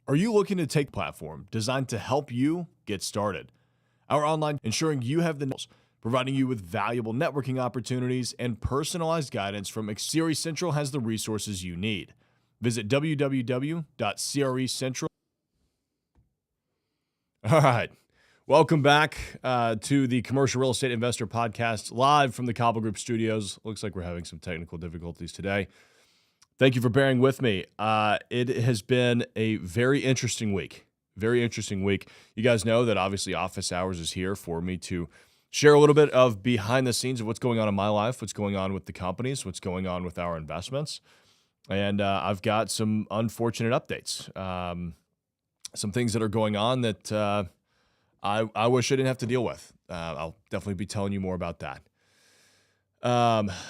Are you looking to take a platform designed to help you get started? Our online ensuring you have the knowledge, providing you with valuable networking opportunities and personalized guidance from CRE Central has the resources you need. Visit www.crecentral. All right. Welcome back to the Commercial Real Estate Investor Podcast, live from the Cobble Group Studios. Looks like we're having some technical difficulties today. Thank you for bearing with me. It has been a very interesting week. Very interesting week. You guys know that obviously Office Hours is here for me to share a little bit of behind the scenes of what's going on in my life, what's going on with the companies, what's going on with our investments. And I've got some unfortunate updates. Some things that are going on that I wish I didn't have to deal with. I'll definitely be telling you more about that.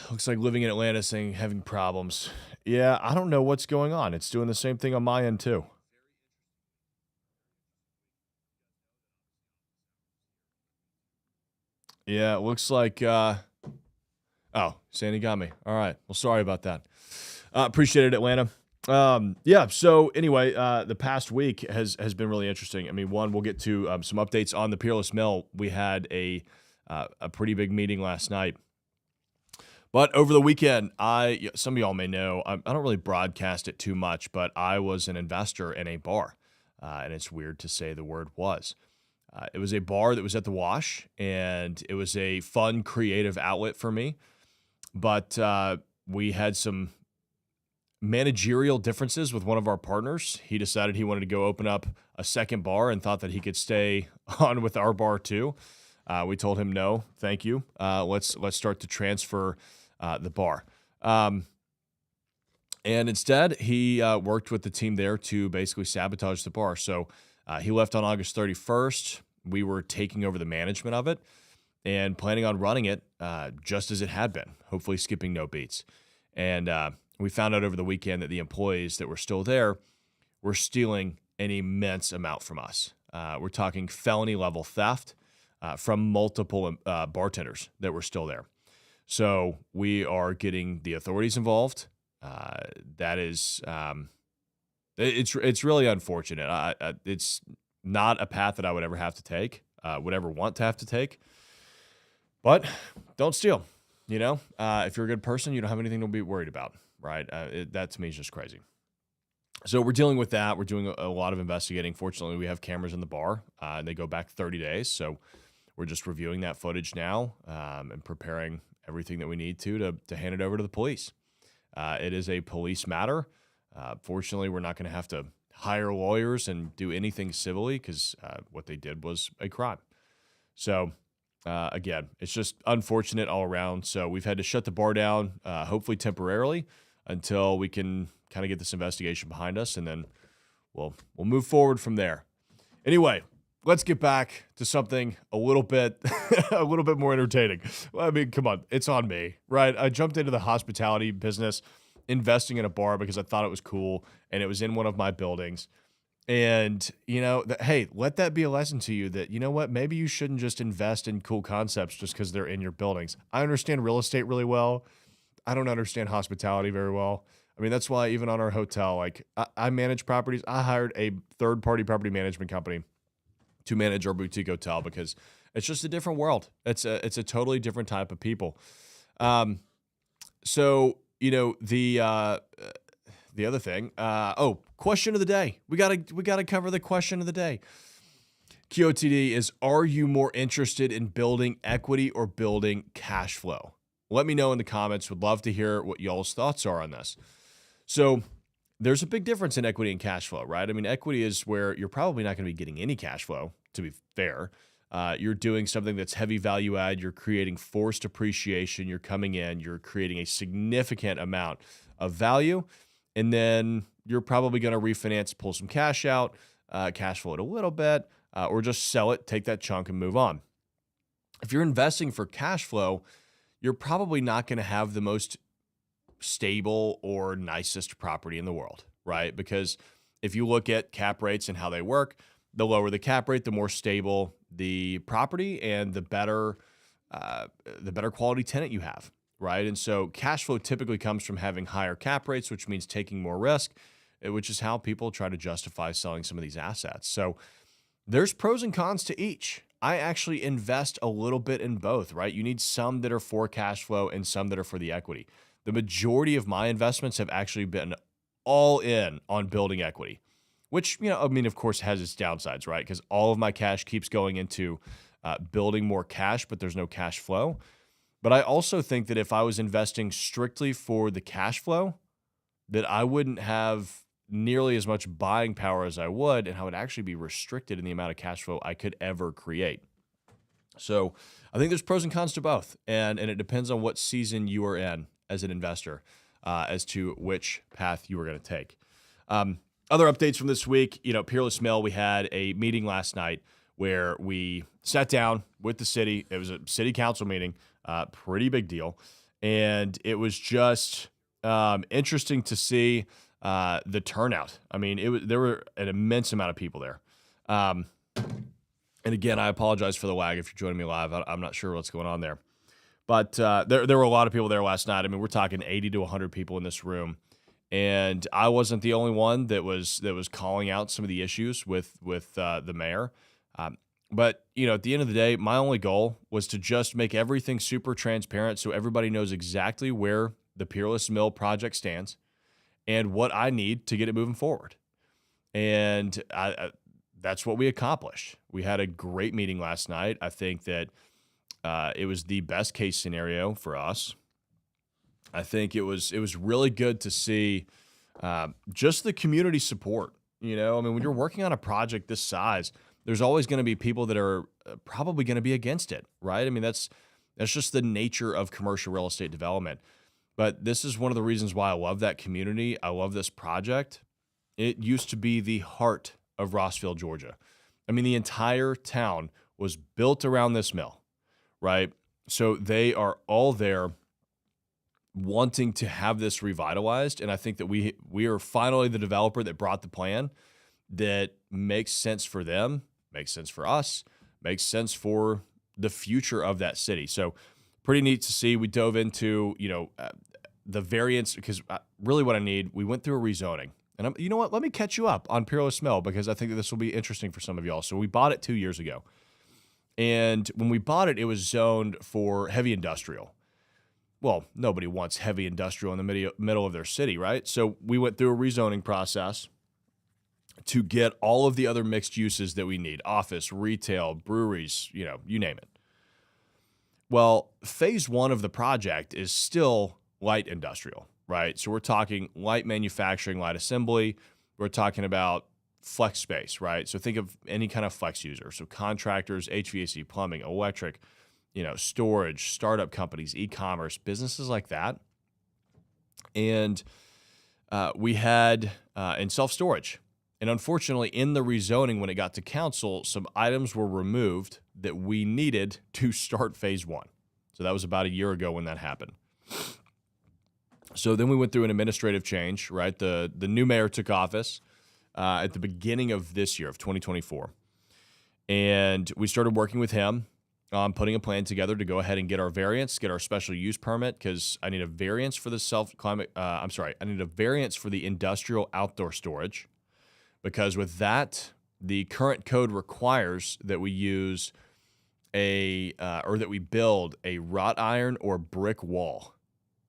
Looks like living in Atlanta saying having problems. Yeah, I don't know what's going on. It's doing the same thing on my end too. Yeah, it looks like oh, Sandy got me. All right. Well, sorry about that. Appreciate it, Atlanta. Yeah, so anyway, the past week has been really interesting. I mean, one, we'll get to some updates on the Peerless Mill. We had a pretty big meeting last night. But over the weekend, some of y'all may know, I don't really broadcast it too much, but I was an investor in a bar. And it's weird to say the word was. It was a bar that was at the Wash, and it was a fun, creative outlet for me. But we had some managerial differences with one of our partners. He decided he wanted to go open up a second bar and thought that he could stay on with our bar too. We told him no, thank you. Let's start to transfer the bar. And instead, he worked with the team there to basically sabotage the bar. So he left on August 31st. We were taking over the management of it and planning on running it just as it had been, hopefully skipping no beats. And we found out over the weekend that the employees that were still there were stealing an immense amount from us. We're talking felony level theft from multiple bartenders that were still there. So we are getting the authorities involved. That is, it's really unfortunate. It's not a path that I would ever have to take, would ever want to have to take. But don't steal. You know, if you're a good person, you don't have anything to be worried about, right? That to me is just crazy. So we're dealing with that. We're doing a lot of investigating. Fortunately, we have cameras in the bar, and they go back 30 days. So we're just reviewing that footage now and preparing everything that we need to hand it over to the police. It is a police matter. Fortunately, we're not going to have to hire lawyers and do anything civilly because what they did was a crime. So again, it's just unfortunate all around. So we've had to shut the bar down, hopefully temporarily, until we can kind of get this investigation behind us, and then we'll move forward from there. Anyway, let's get back to something a little bit more entertaining. Well, I mean, come on, it's on me, right? I jumped into the hospitality business, investing in a bar because I thought it was cool, and it was in one of my buildings. And, you know, hey, let that be a lesson to you that, you know what, maybe you shouldn't just invest in cool concepts just because they're in your buildings. I understand real estate really well. I don't understand hospitality very well. I mean, that's why even on our hotel, like I manage properties. I hired a third-party property management company to manage our boutique hotel because it's just a different world. It's a totally different type of people. So, you know, the other thing, question of the day. We gotta cover the question of the day. QOTD is, are you more interested in building equity or building cash flow? Let me know in the comments. Would love to hear what y'all's thoughts are on this. So there's a big difference in equity and cash flow, right? I mean, equity is where you're probably not going to be getting any cash flow, to be fair. You're doing something that's heavy value add. You're creating forced appreciation. You're coming in. You're creating a significant amount of value. And then you're probably going to refinance, pull some cash out, cash flow it a little bit, or just sell it, take that chunk and move on. If you're investing for cash flow, you're probably not going to have the most stable or nicest property in the world, right? Because if you look at cap rates and how they work, the lower the cap rate, the more stable the property and the better quality tenant you have, right? And so cash flow typically comes from having higher cap rates, which means taking more risk. which is how people try to justify selling some of these assets. So there's pros and cons to each. I actually invest a little bit in both, right? You need some that are for cash flow and some that are for the equity. The majority of my investments have actually been all in on building equity, which, I mean, of course, has its downsides, right? Because all of my cash keeps going into building more cash, but there's no cash flow. But I also think that if I was investing strictly for the cash flow, that I wouldn't have nearly as much buying power as I would, and I would actually be restricted in the amount of cash flow I could ever create. So I think there's pros and cons to both, and it depends on what season you are in as an investor as to which path you are going to take. Other updates from this week, Peerless Mill, we had a meeting last night where we sat down with the city. It was a city council meeting, pretty big deal. And it was just interesting to see the turnout. I mean, there were an immense amount of people there. And again, I apologize for the lag if you're joining me live. I'm not sure what's going on there. But there were a lot of people there last night. I mean, we're talking 80 to 100 people in this room. And I wasn't the only one that was calling out some of the issues with the mayor. But, at the end of the day, my only goal was to just make everything super transparent so everybody knows exactly where the Peerless Mill project stands and what I need to get it moving forward. And that's what we accomplished. We had a great meeting last night. I think that it was the best case scenario for us. I think it was really good to see just the community support. I mean, when you're working on a project this size, there's always going to be people that are probably going to be against it, right? I mean, that's just the nature of commercial real estate development. But this is one of the reasons why I love that community. I love this project. It used to be the heart of Rossville, Georgia. I mean, the entire town was built around this mill, right? So they are all there wanting to have this revitalized. And I think that we are finally the developer that brought the plan that makes sense for them, makes sense for us, makes sense for the future of that city. So pretty neat to see. We dove into, the variance, because really what I need, we went through a rezoning. And you know what? Let me catch you up on Peerless Mill, because I think that this will be interesting for some of y'all. So we bought it 2 years ago. And when we bought it, it was zoned for heavy industrial. Well, nobody wants heavy industrial in the middle of their city, right? So we went through a rezoning process to get all of the other mixed uses that we need: office, retail, breweries, you name it. Well, phase one of the project is still light industrial, right? So we're talking light manufacturing, light assembly. We're talking about flex space, right? So think of any kind of flex user. So contractors, HVAC, plumbing, electric, storage, startup companies, e-commerce, businesses like that. And we had in self-storage. And unfortunately, in the rezoning, when it got to council, some items were removed that we needed to start phase one. So that was about a year ago when that happened. So then we went through an administrative change, right? The new mayor took office at the beginning of this year, of 2024. And we started working with him on putting a plan together to go ahead and get our variance, get our special use permit, because I need a variance for the I need a variance for the industrial outdoor storage. Because with that, the current code requires that we use or that we build a wrought iron or brick wall,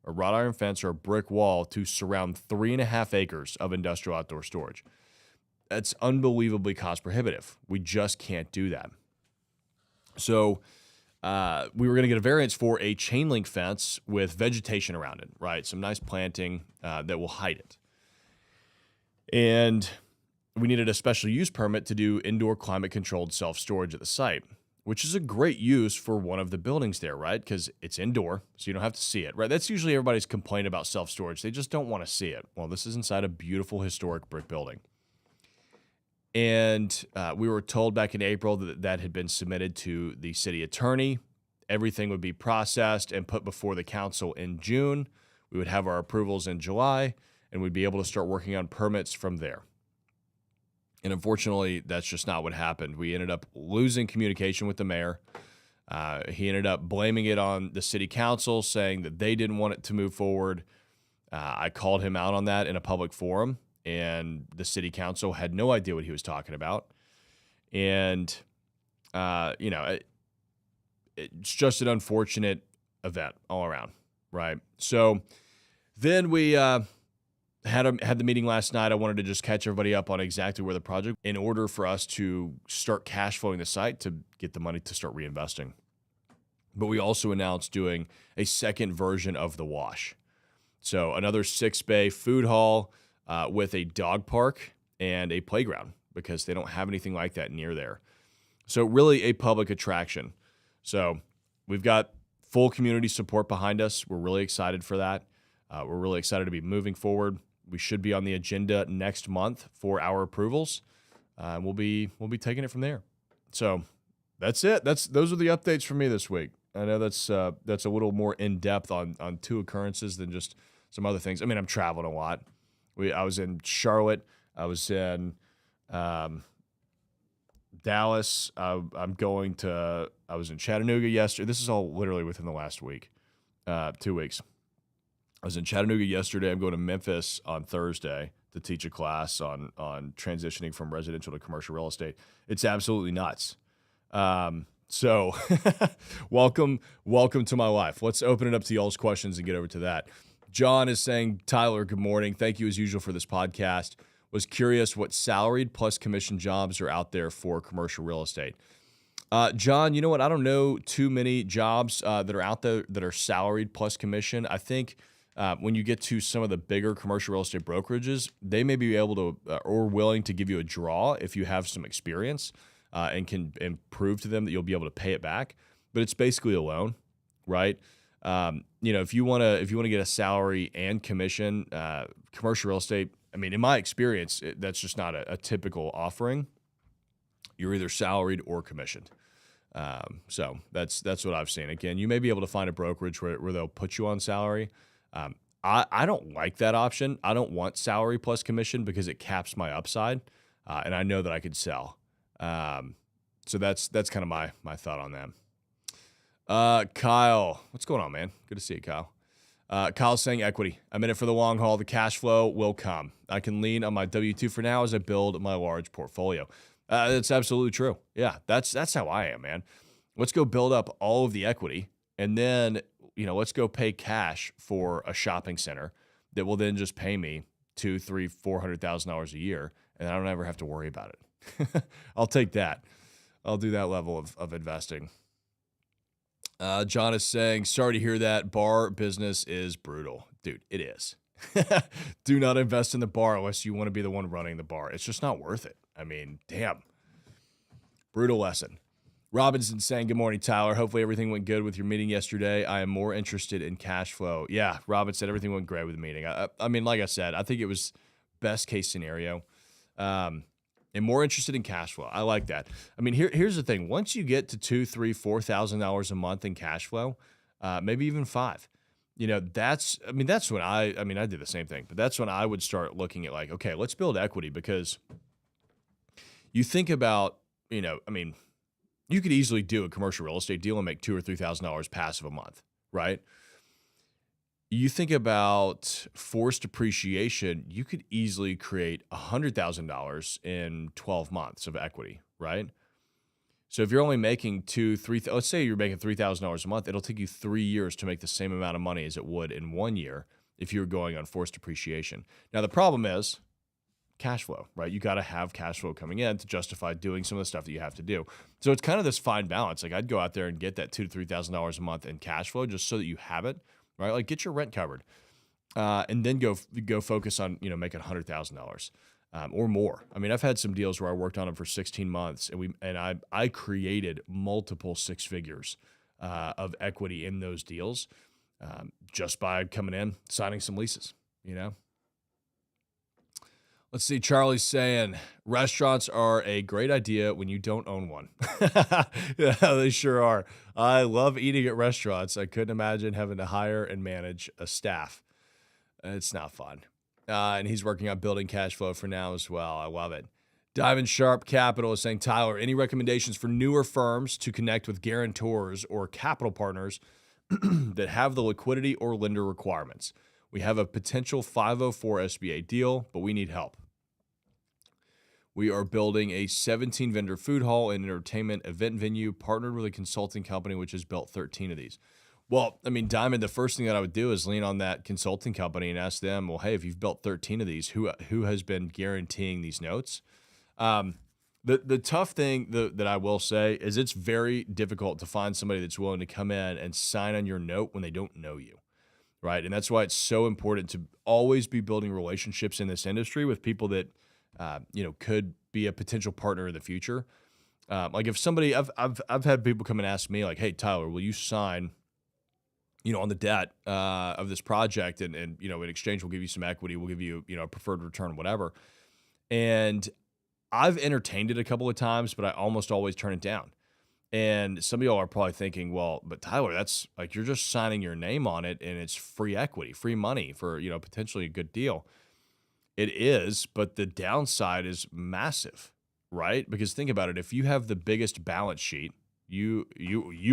a wrought iron fence or a brick wall to surround 3.5 acres of industrial outdoor storage. That's unbelievably cost prohibitive. We just can't do that. So we were going to get a variance for a chain link fence with vegetation around it, right? Some nice planting that will hide it. And we needed a special use permit to do indoor climate-controlled self-storage at the site, which is a great use for one of the buildings there, right? Because it's indoor, so you don't have to see it, right? That's usually everybody's complaint about self-storage. They just don't want to see it. Well, this is inside a beautiful historic brick building. And we were told back in April that had been submitted to the city attorney. Everything would be processed and put before the council in June. We would have our approvals in July, and we'd be able to start working on permits from there. And unfortunately, that's just not what happened. We ended up losing communication with the mayor. He ended up blaming it on the city council, saying that they didn't want it to move forward. I called him out on that in a public forum, and the city council had no idea what he was talking about. And, it's just an unfortunate event all around, right? So then we had the meeting last night. I wanted to just catch everybody up on exactly where the project, in order for us to start cash flowing the site to get the money to start reinvesting. But we also announced doing a second version of the wash. So another 6-bay food hall with a dog park and a playground, because they don't have anything like that near there. So really a public attraction. So we've got full community support behind us. We're really excited for that. We're really excited to be moving forward. We should be on the agenda next month for our approvals. We'll be taking it from there. So that's it. Those are the updates for me this week. I know that's a little more in depth on 2 occurrences than just some other things. I mean, I'm traveling a lot. I was in Charlotte. I was in Dallas. I was in Chattanooga yesterday. This is all literally within the last week, 2 weeks. I was in Chattanooga yesterday. I'm going to Memphis on Thursday to teach a class on transitioning from residential to commercial real estate. It's absolutely nuts. So welcome to my life. Let's open it up to y'all's questions and get over to that. John is saying, Tyler, good morning. Thank you as usual for this podcast. Was curious what salaried plus commission jobs are out there for commercial real estate. John, you know what? I don't know too many jobs that are out there that are salaried plus commission. I think when you get to some of the bigger commercial real estate brokerages, they may be able to or willing to give you a draw if you have some experience and can prove to them that you'll be able to pay it back. But it's basically a loan, right? If you want to get a salary and commission, commercial real estate, I mean, in my experience, that's just not a typical offering. You're either salaried or commissioned. So that's what I've seen. Again, you may be able to find a brokerage where they'll put you on salary. I don't like that option. I don't want salary plus commission because it caps my upside, and I know that I could sell. So that's kind of my thought on that. Kyle, what's going on, man? Good to see you, Kyle. Kyle's saying equity. I'm in it for the long haul. The cash flow will come. I can lean on my W-2 for now as I build my large portfolio. That's absolutely true. Yeah, that's how I am, man. Let's go build up all of the equity, and then let's go pay cash for a shopping center that will then just pay me $200,000, $300,000, $400,000 a year, and I don't ever have to worry about it. I'll take that. I'll do that level of investing. John is saying, sorry to hear that. Bar business is brutal. Dude, it is. Do not invest in the bar unless you want to be the one running the bar. It's just not worth it. I mean, damn. Brutal lesson. Robinson saying, good morning, Tyler. Hopefully everything went good with your meeting yesterday. I am more interested in cash flow. Yeah, Robin said everything went great with the meeting. I mean, like I said, I think it was best case scenario. And more interested in cash flow. I like that. I mean, here's the thing. Once you get to $2,000, $3,000, $4,000 a month in cash flow, maybe even $5,000, that's when I did the same thing, but that's when I would start looking at like, okay, let's build equity, because you think about, you could easily do a commercial real estate deal and make $2,000 or $3,000 passive a month, right? You think about forced appreciation, you could easily create $100,000 in 12 months of equity, right? So if you're only making let's say you're making $3,000 a month, it'll take you 3 years to make the same amount of money as it would in 1 year if you were going on forced appreciation. Now, the problem is cash flow, right? You got to have cash flow coming in to justify doing some of the stuff that you have to do. So it's kind of this fine balance. Like, I'd go out there and get that $2,000 to $3,000 a month in cash flow just so that you have it, right? Like, get your rent covered, and then go focus on making $100,000 or more. I mean, I've had some deals where I worked on them for 16 months, and I created multiple 6 figures of equity in those deals just by coming in, signing some leases. Let's see. Charlie's saying restaurants are a great idea when you don't own one. Yeah, they sure are. I love eating at restaurants. I couldn't imagine having to hire and manage a staff. It's not fun. And he's working on building cash flow for now as well. I love it. Diamond Sharp Capital is saying, Tyler, any recommendations for newer firms to connect with guarantors or capital partners that have the liquidity or lender requirements? We have a potential 504 SBA deal, but we need help. We are building a 17-vendor food hall and entertainment event venue, partnered with a consulting company which has built 13 of these. Well, I mean, Diamond, the first thing that I would do is lean on that consulting company and ask them, well, hey, if you've built 13 of these, who has been guaranteeing these notes? The tough thing that I will say is it's very difficult to find somebody that's willing to come in and sign on your note when they don't know you, right? And that's why it's so important to always be building relationships in this industry with people that could be a potential partner in the future. Like if somebody, I've had people come and ask me like, hey, Tyler, will you sign, on the debt of this project, and in exchange we'll give you some equity, we'll give you a preferred return, whatever. And I've entertained it a couple of times, but I almost always turn it down. And some of y'all are probably thinking, well, but Tyler, that's like you're just signing your name on it, and it's free equity, free money for potentially a good deal. It is, but the downside is massive, right? Because think about it: if you have the biggest balance sheet, you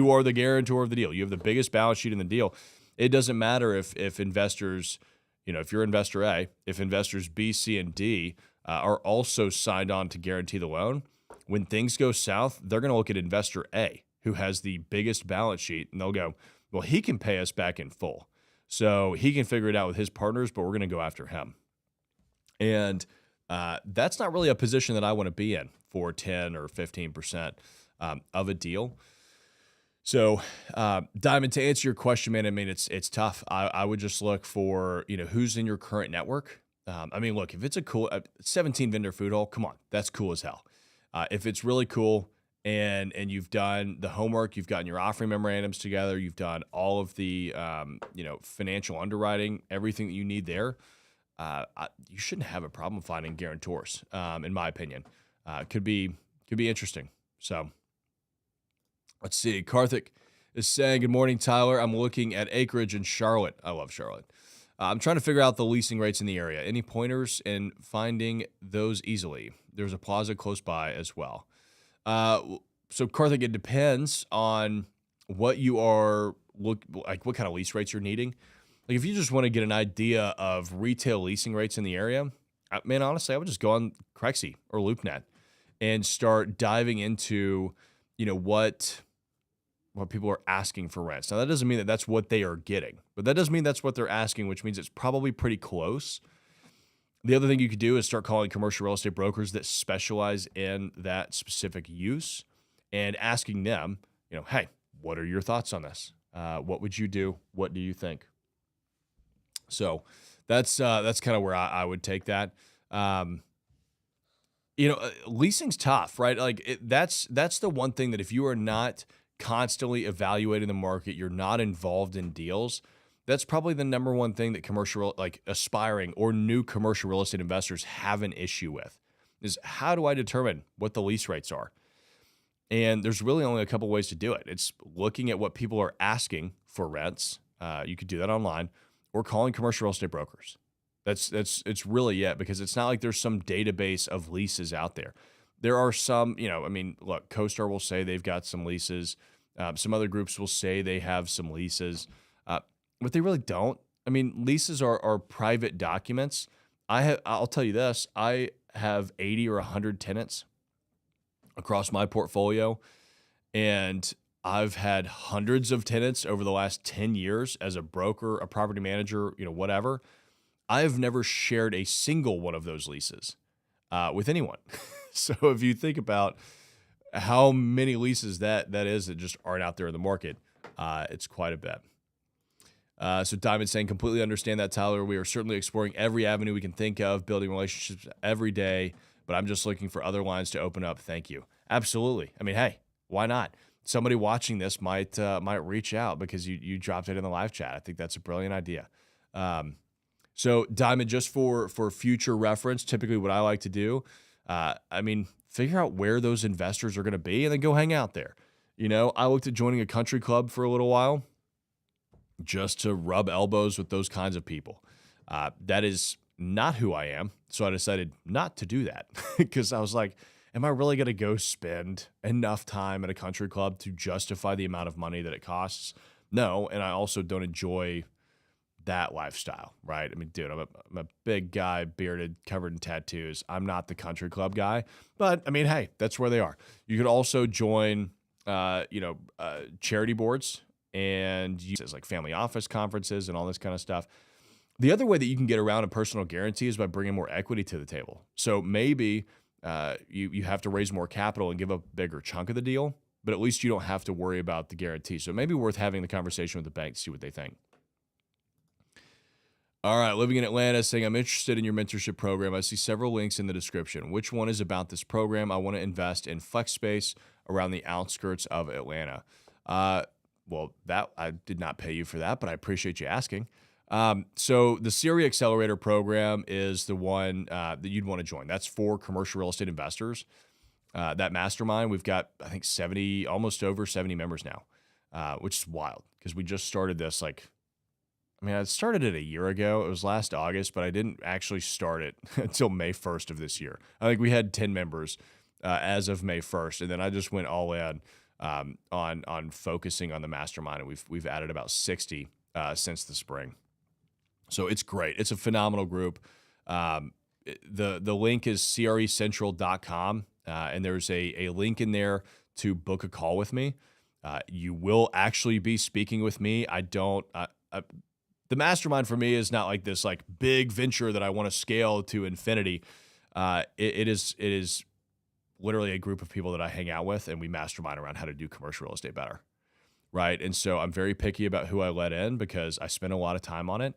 are the guarantor of the deal. You have the biggest balance sheet in the deal. It doesn't matter if investors, if you're investor A, if investors B, C, and D are also signed on to guarantee the loan. When things go south, they're going to look at investor A, who has the biggest balance sheet, and they'll go, well, he can pay us back in full. So he can figure it out with his partners, but we're going to go after him. And that's not really a position that I want to be in for 10 or 15% of a deal. So, Diamond, to answer your question, man, I mean, it's tough. I would just look for, who's in your current network. Look, if it's a cool 17 vendor food hall, come on, that's cool as hell. If it's really cool and you've done the homework, you've gotten your offering memorandums together, you've done all of the, financial underwriting, everything that you need there, you shouldn't have a problem finding guarantors, in my opinion. Could be interesting. So let's see. Karthik is saying, good morning, Tyler. I'm looking at acreage in Charlotte. I love Charlotte. I'm trying to figure out the leasing rates in the area. Any pointers in finding those easily? There's a plaza close by as well. So Karthik, it depends on what you are what kind of lease rates you're needing. Like if you just want to get an idea of retail leasing rates in the area, man, honestly, I would just go on Crexy or LoopNet and start diving into, what people are asking for rents. Now, that doesn't mean that that's what they are getting, but that does mean that's what they're asking, which means it's probably pretty close. The other thing you could do is start calling commercial real estate brokers that specialize in that specific use and asking them, hey, what are your thoughts on this? What would you do? What do you think? So that's kind of where I would take that. Leasing's tough, right? Like that's the one thing that if you are not constantly evaluating the market, you're not involved in deals, that's probably the number one thing that aspiring or new commercial real estate investors have an issue with is how do I determine what the lease rates are? And there's really only a couple ways to do it. It's looking at what people are asking for rents. You could do that online or calling commercial real estate brokers. It's really it, because it's not like there's some database of leases out there. There are some, look, CoStar will say they've got some leases. Some other groups will say they have some leases, but they really don't. Leases are private documents. I'll tell you this, I have 80 or 100 tenants across my portfolio, and I've had hundreds of tenants over the last 10 years as a broker, a property manager, whatever. I have never shared a single one of those leases with anyone. So if you think about how many leases that is that just aren't out there in the market, it's quite a bit. So Diamond saying, completely understand that, Tyler. We are certainly exploring every avenue we can think of, building relationships every day, but I'm just looking for other lines to open up. Thank you. Absolutely. Hey, why not? Somebody watching this might reach out because you dropped it in the live chat. I think that's a brilliant idea. So Diamond, just for future reference, typically what I like to do, figure out where those investors are going to be and then go hang out there. I looked at joining a country club for a little while just to rub elbows with those kinds of people. That is not who I am. So I decided not to do that because I was like, am I really going to go spend enough time at a country club to justify the amount of money that it costs? No. And I also don't enjoy that lifestyle, right? I mean, dude, I'm a big guy, bearded, covered in tattoos. I'm not the country club guy, but I mean, hey, that's where they are. You could also join, charity boards and use like family office conferences and all this kind of stuff. The other way that you can get around a personal guarantee is by bringing more equity to the table. So maybe you have to raise more capital and give a bigger chunk of the deal, but at least you don't have to worry about the guarantee. So it may be worth having the conversation with the bank to see what they think. All right, living in Atlanta saying, I'm interested in your mentorship program. I see several links in the description. Which one is about this program? I want to invest in flex space around the outskirts of Atlanta. Well, that I did not pay you for that, but I appreciate you asking. So the CRE Accelerator program is the one that you'd want to join. That's for commercial real estate investors. That mastermind, we've got, I think, 70, almost over 70 members now, which is wild because we just started this I started it a year ago. It was last August, but I didn't actually start it until May 1st of this year. I think we had 10 members as of May 1st, and then I just went all in on focusing on the mastermind, and we've added about 60 since the spring. So it's great. It's a phenomenal group. The link is crecentral.com, and there's a link in there to book a call with me. You will actually be speaking with me. The mastermind for me is not like this like big venture that I want to scale to infinity. It is literally a group of people that I hang out with, and we mastermind around how to do commercial real estate better, right? And so I'm very picky about who I let in because I spend a lot of time on it.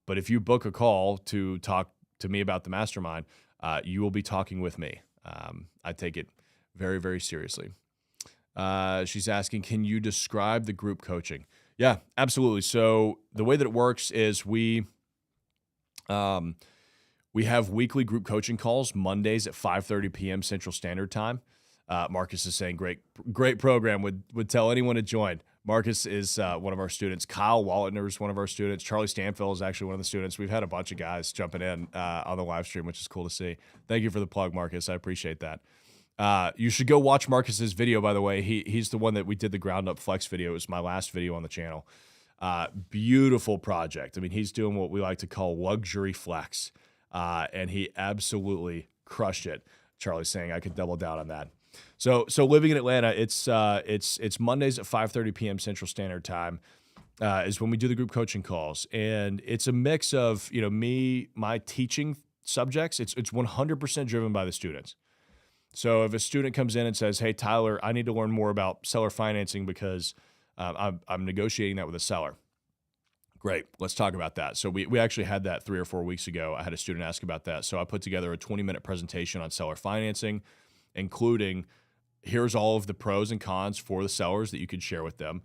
But if you book a call to talk to me about the mastermind, you will be talking with me. I take it very, very seriously. She's asking, can you describe the group coaching? Yeah, absolutely. So the way that it works is we have weekly group coaching calls Mondays at 5:30 p.m. Central Standard Time. Marcus is saying, great program. Would tell anyone to join. Marcus is one of our students. Kyle Wallitner is one of our students. Charlie Stanfill is actually one of the students. We've had a bunch of guys jumping in on the live stream, which is cool to see. Thank you for the plug, Marcus. I appreciate that. You should go watch Marcus's video, by the way. He's the one that we did the ground up flex video. It was my last video on the channel. Beautiful project. I mean, he's doing what we like to call luxury flex. And he absolutely crushed it. Charlie's saying I could double down on that. So living in Atlanta, it's Mondays at 5:30 p.m. Central Standard Time is when we do the group coaching calls. And it's a mix of, my teaching subjects. It's 100% driven by the students. So if a student comes in and says, hey, Tyler, I need to learn more about seller financing because I'm negotiating that with a seller. Great. Let's talk about that. So we actually had that 3 or 4 weeks ago. I had a student ask about that. So I put together a 20-minute presentation on seller financing, including here's all of the pros and cons for the sellers that you could share with them.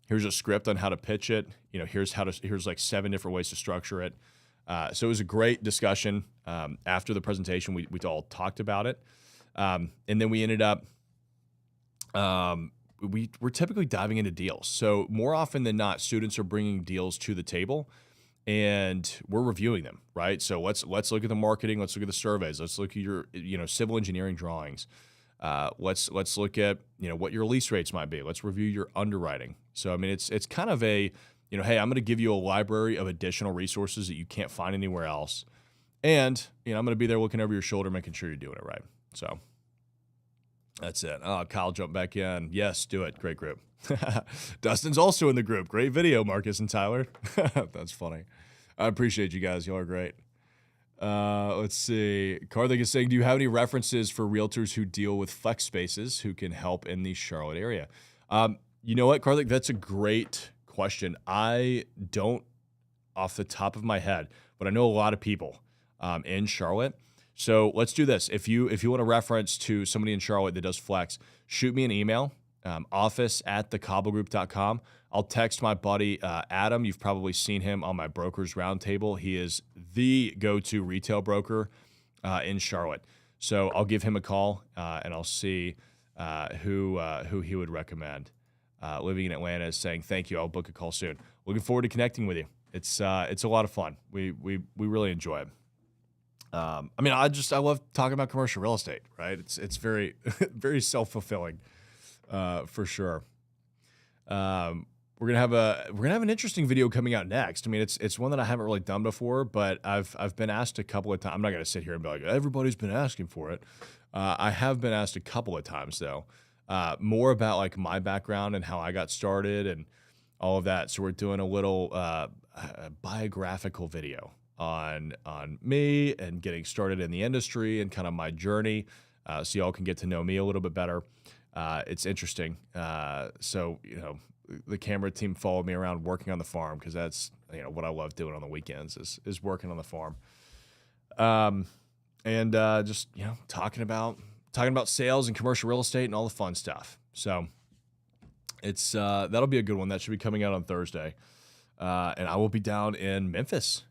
Here's a script on how to pitch it. Here's like 7 different ways to structure it. So it was a great discussion. After the presentation, we all talked about it. And then we ended up, we're typically diving into deals. So more often than not, students are bringing deals to the table and we're reviewing them, right? So let's look at the marketing. Let's look at the surveys. Let's look at your, civil engineering drawings. Let's look at, what your lease rates might be. Let's review your underwriting. So, I mean, it's kind of a, hey, I'm going to give you a library of additional resources that you can't find anywhere else. And, I'm going to be there looking over your shoulder, making sure you're doing it right. So that's it. Oh, Kyle jumped back in. Yes, do it. Great group. Dustin's also in the group. Great video, Marcus and Tyler. That's funny. I appreciate you guys. Y'all are great. Let's see. Karthik is saying, do you have any references for realtors who deal with flex spaces who can help in the Charlotte area? You know what, Karthik? That's a great question. I don't off the top of my head, but I know a lot of people in Charlotte. So let's do this. If you want a reference to somebody in Charlotte that does flex, shoot me an email, office@thecobblegroup.com. I'll text my buddy Adam. You've probably seen him on my Brokers Roundtable. He is the go-to retail broker in Charlotte. So I'll give him a call and I'll see who he would recommend. Living in Atlanta is saying, thank you. I'll book a call soon. Looking forward to connecting with you. It's a lot of fun. We really enjoy it. I love talking about commercial real estate, right? It's very, very self-fulfilling, for sure. we're gonna have an interesting video coming out next. I mean, it's one that I haven't really done before, but I've been asked a couple of times. I'm not gonna sit here and be like, everybody's been asking for it. I have been asked a couple of times though, more about like my background and how I got started and all of that. So we're doing a little biographical video on me and getting started in the industry and kind of my journey, so y'all can get to know me a little bit better. It's interesting. So the camera team followed me around working on the farm because that's what I love doing on the weekends is working on the farm. And just talking about sales and commercial real estate and all the fun stuff. So it's that'll be a good one. That should be coming out on Thursday. And I will be down in Memphis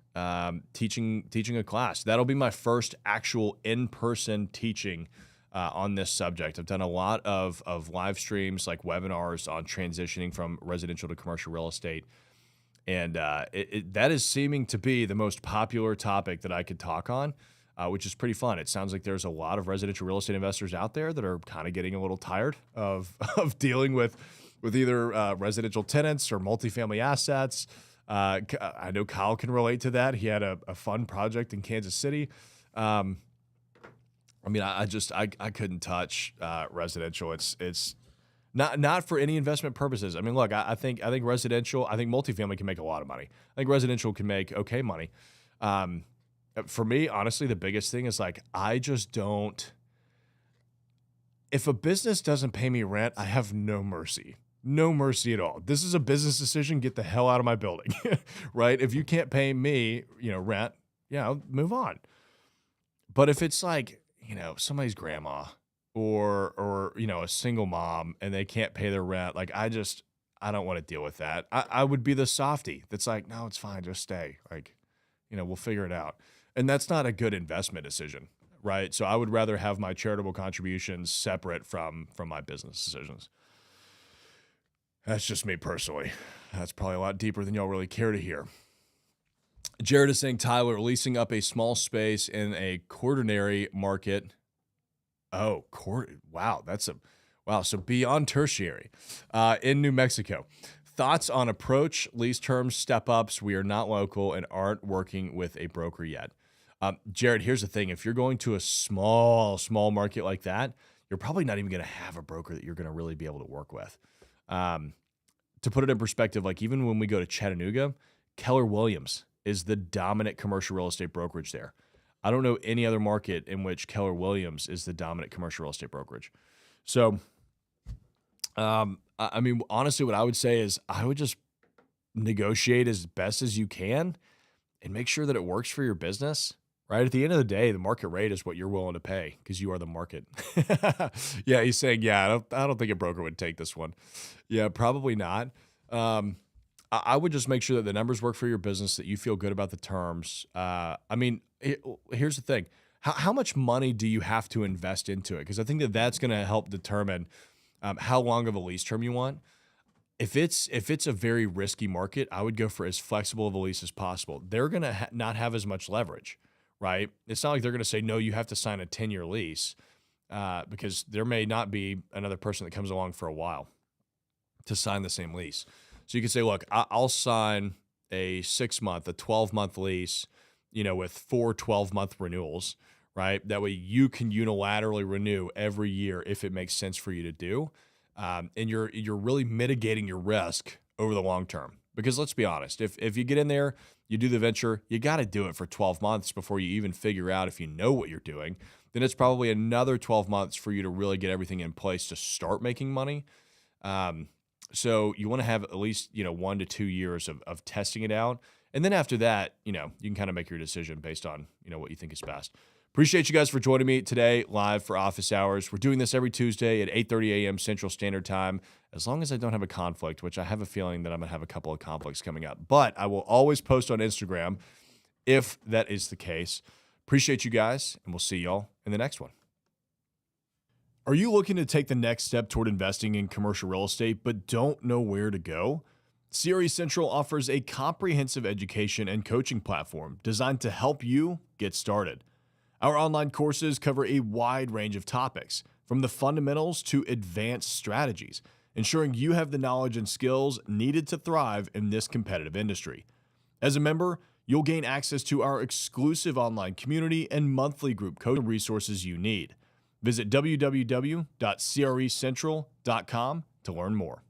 teaching a class. That'll be my first actual in-person teaching on this subject. I've done a lot of live streams, like webinars on transitioning from residential to commercial real estate. And that is seeming to be the most popular topic that I could talk on, which is pretty fun. It sounds like there's a lot of residential real estate investors out there that are kind of getting a little tired of dealing with either residential tenants or multifamily assets. I know Kyle can relate to that. He had a fun project in Kansas City. I mean, I couldn't touch residential. It's not for any investment purposes. I mean, look, I think residential, I think multifamily can make a lot of money. I think residential can make okay money. For me, honestly, the biggest thing is like, I just don't, if a business doesn't pay me rent, I have no mercy. No mercy at all. This is a business decision. Get the hell out of my building, right? If you can't pay me, rent, move on. But if it's like, somebody's grandma or a single mom and they can't pay their rent, like I don't want to deal with that. I would be the softy that's like, no, it's fine. Just stay. Like, we'll figure it out. And that's not a good investment decision, right? So I would rather have my charitable contributions separate from my business decisions. That's just me personally. That's probably a lot deeper than y'all really care to hear. Jared is saying, Tyler, leasing up a small space in a quaternary market. Oh, wow. So beyond tertiary in New Mexico. Thoughts on approach, lease terms, step ups. We are not local and aren't working with a broker yet. Jared, here's the thing. If you're going to a small market like that, you're probably not even going to have a broker that you're going to really be able to work with. To put it in perspective, like even when we go to Chattanooga, Keller Williams is the dominant commercial real estate brokerage there. I don't know any other market in which Keller Williams is the dominant commercial real estate brokerage. So, I mean, honestly, what I would say is I would just negotiate as best as you can and make sure that it works for your business, right? At the end of the day, the market rate is what you're willing to pay because you are the market. Yeah, he's saying, yeah, I don't think a broker would take this one. Yeah, probably not. I would just make sure that the numbers work for your business, that you feel good about the terms. I mean, here's the thing. How much money do you have to invest into it? Because I think that's going to help determine how long of a lease term you want. If it's a very risky market, I would go for as flexible of a lease as possible. They're going to not have as much leverage, right? It's not like they're going to say, no, you have to sign a 10-year lease because there may not be another person that comes along for a while to sign the same lease. So you can say, look, I'll sign a 6-month, a 12-month lease, with 4 12-month renewals, right? That way you can unilaterally renew every year if it makes sense for you to do. And you're really mitigating your risk over the long term. Because let's be honest, if you get in there, you do the venture, you got to do it for 12 months before you even figure out if you know what you're doing. Then it's probably another 12 months for you to really get everything in place to start making money. So you want to have at least, 1 to 2 years of testing it out. And then after that, you can kind of make your decision based on, what you think is best. Appreciate you guys for joining me today live for office hours. We're doing this every Tuesday at 8:30 a.m. Central Standard Time, as long as I don't have a conflict, which I have a feeling that I'm going to have a couple of conflicts coming up. But I will always post on Instagram if that is the case. Appreciate you guys, and we'll see y'all in the next one. Are you looking to take the next step toward investing in commercial real estate but don't know where to go? CRE Central offers a comprehensive education and coaching platform designed to help you get started. Our online courses cover a wide range of topics, from the fundamentals to advanced strategies, ensuring you have the knowledge and skills needed to thrive in this competitive industry. As a member, you'll gain access to our exclusive online community and monthly group coaching resources you need. Visit www.crecentral.com to learn more.